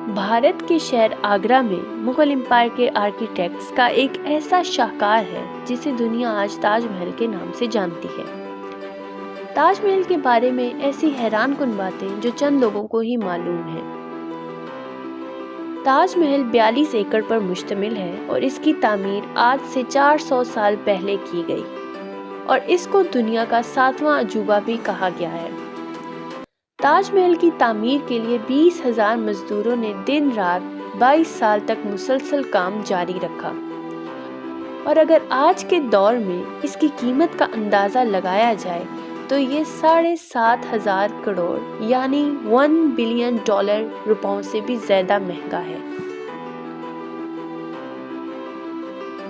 भारत के शहर आगरा में मुगल एम्पायर के आर्किटेक्ट्स का एक ऐसा शाहकार है जिसे दुनिया आज ताजमहल के नाम से जानती है। ताजमहल के बारे में ऐसी हैरानकुन बातें जो चंद लोगों को ही मालूम है। ताजमहल 42 एकड़ पर मुश्तमिल है और इसकी तामीर आज से 400 साल पहले की गई और इसको दुनिया का 7वां अजूबा भी कहा गया है। ताजमहल की तामीर के लिए 20,000 मजदूरों ने दिन रात 22 साल तक मुसलसल काम जारी रखा और अगर आज के दौर में इसकी कीमत का अंदाज़ा लगाया जाए तो ये 7,500 करोड़ यानी $1 बिलियन रुपयों से भी ज़्यादा महंगा है।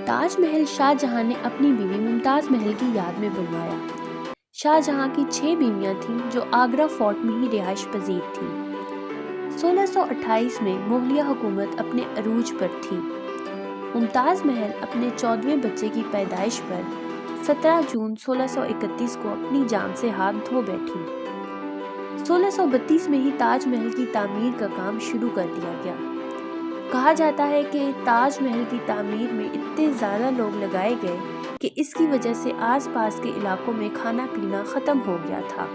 ताजमहल शाहजहां ने अपनी बीवी मुमताज़ महल की याद में बनवाया। शाहजहां की 6 बीवियां थीं जो आगरा फोर्ट में ही रिहाइश पजीर थीं। 1628 में मुगलिया हुकूमत अपने अरूज पर थी। मुमताज़ महल अपने 14वें बच्चे की पैदाइश पर 17 जून 1631 को अपनी जान से हाथ धो बैठी। 1632 में ही ताजमहल की तामीर का काम शुरू कर दिया गया। कहा जाता है कि ताजमहल की तामीर में इतने ज़्यादा लोग लगाए गए कि इसकी वजह से आसपास के इलाकों में खाना पीना ख़त्म हो गया था।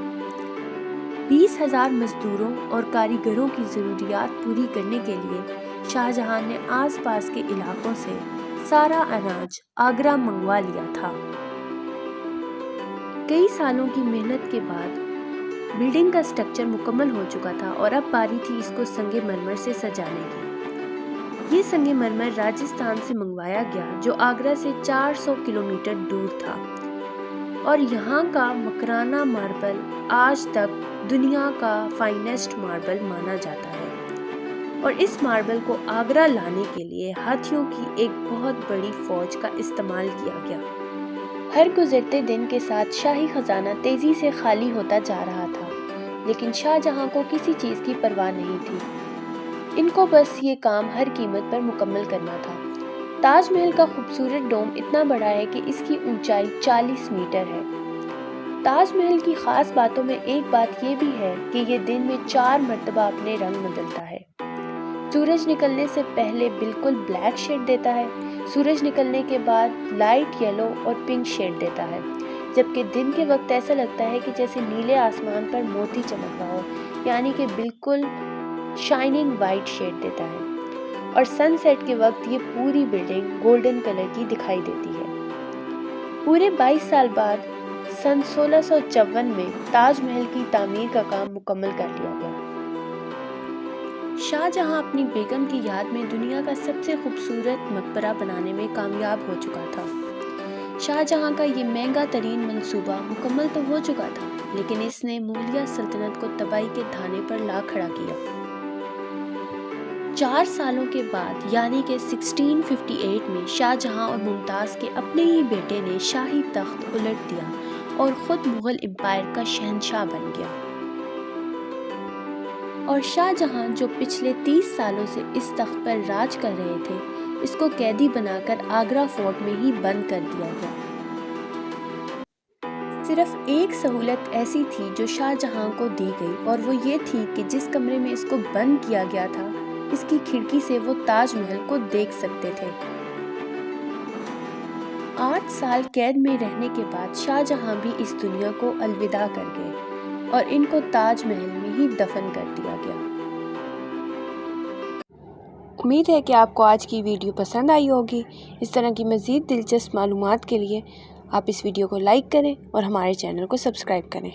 20,000 मजदूरों और कारीगरों की ज़रूरियात पूरी करने के लिए शाहजहां ने आसपास के इलाकों से सारा अनाज आगरा मंगवा लिया था। कई सालों की मेहनत के बाद बिल्डिंग का स्ट्रक्चर मुकम्मल हो चुका था और अब बारी थी इसको संगे मरमर से सजाने की। ये संगे मरमर राजस्थान से मंगवाया गया जो आगरा से 400 किलोमीटर दूर था और यहाँ का मकराना मार्बल आज तक दुनिया का फाइनेस्ट मार्बल माना जाता है और इस मार्बल को आगरा लाने के लिए हाथियों की एक बहुत बड़ी फौज का इस्तेमाल किया गया। हर गुजरते दिन के साथ शाही खजाना तेजी से खाली होता जा रहा था, लेकिन शाहजहां को किसी चीज़ की परवाह नहीं थी। इनको बस ये काम हर कीमत पर मुकम्मल करना था। ताजमहल का खूबसूरत डोम इतना बड़ा है कि इसकी ऊंचाई 40 मीटर है। ताजमहल की खास बातों में एक बात ये भी है कि ये दिन में 4 मरतबा अपने रंग बदलता है। सूरज निकलने से पहले बिल्कुल ब्लैक शेड देता है, सूरज निकलने के बाद लाइट येलो और पिंक शेड देता है, जबकि दिन के वक्त ऐसा लगता है कि जैसे नीले आसमान पर मोती चमक रहा हो, यानी कि बिल्कुल शाइनिंग वाइट शेड देता है और सनसेट के वक्त ये पूरी बिल्डिंग गोल्डन कलर की दिखाई देती है। पूरे 22 साल बाद सन 1654 में ताजमहल की तामीर का काम मुकम्मल कर लिया गया। शाहजहां अपनी बेगम की याद में दुनिया का सबसे खूबसूरत मकबरा बनाने में कामयाब हो चुका था। शाहजहां का ये महंगा तरीन मंसूबा मुकम्मल तो हो चुका था, लेकिन इसने मुगलिया सल्तनत को तबाही के धाने पर ला खड़ा किया। 4 सालों के बाद यानी कि 1658 में शाहजहां और मुमताज़ के अपने ही बेटे ने शाही तख्त उलट दिया और ख़ुद मुग़ल एम्पायर का शहंशाह बन गया। और शाहजहां जो पिछले 30 सालों से इस तख्त पर राज कर रहे थे, इसको कैदी बनाकर आगरा फोर्ट में ही बंद कर दिया गया। सिर्फ एक सहूलत ऐसी थी जो शाहजहां को दी गई और वो ये थी कि जिस कमरे में इसको बंद किया गया था, इसकी खिड़की से वो ताजमहल को देख सकते थे। 8 साल कैद में रहने के बाद शाहजहां भी इस दुनिया को अलविदा कर गए और इनको ताजमहल में ही दफन कर दिया गया। उम्मीद है कि आपको आज की वीडियो पसंद आई होगी। इस तरह की मज़ीद दिलचस्प मालूमात के लिए आप इस वीडियो को लाइक करें और हमारे चैनल को सब्सक्राइब करें।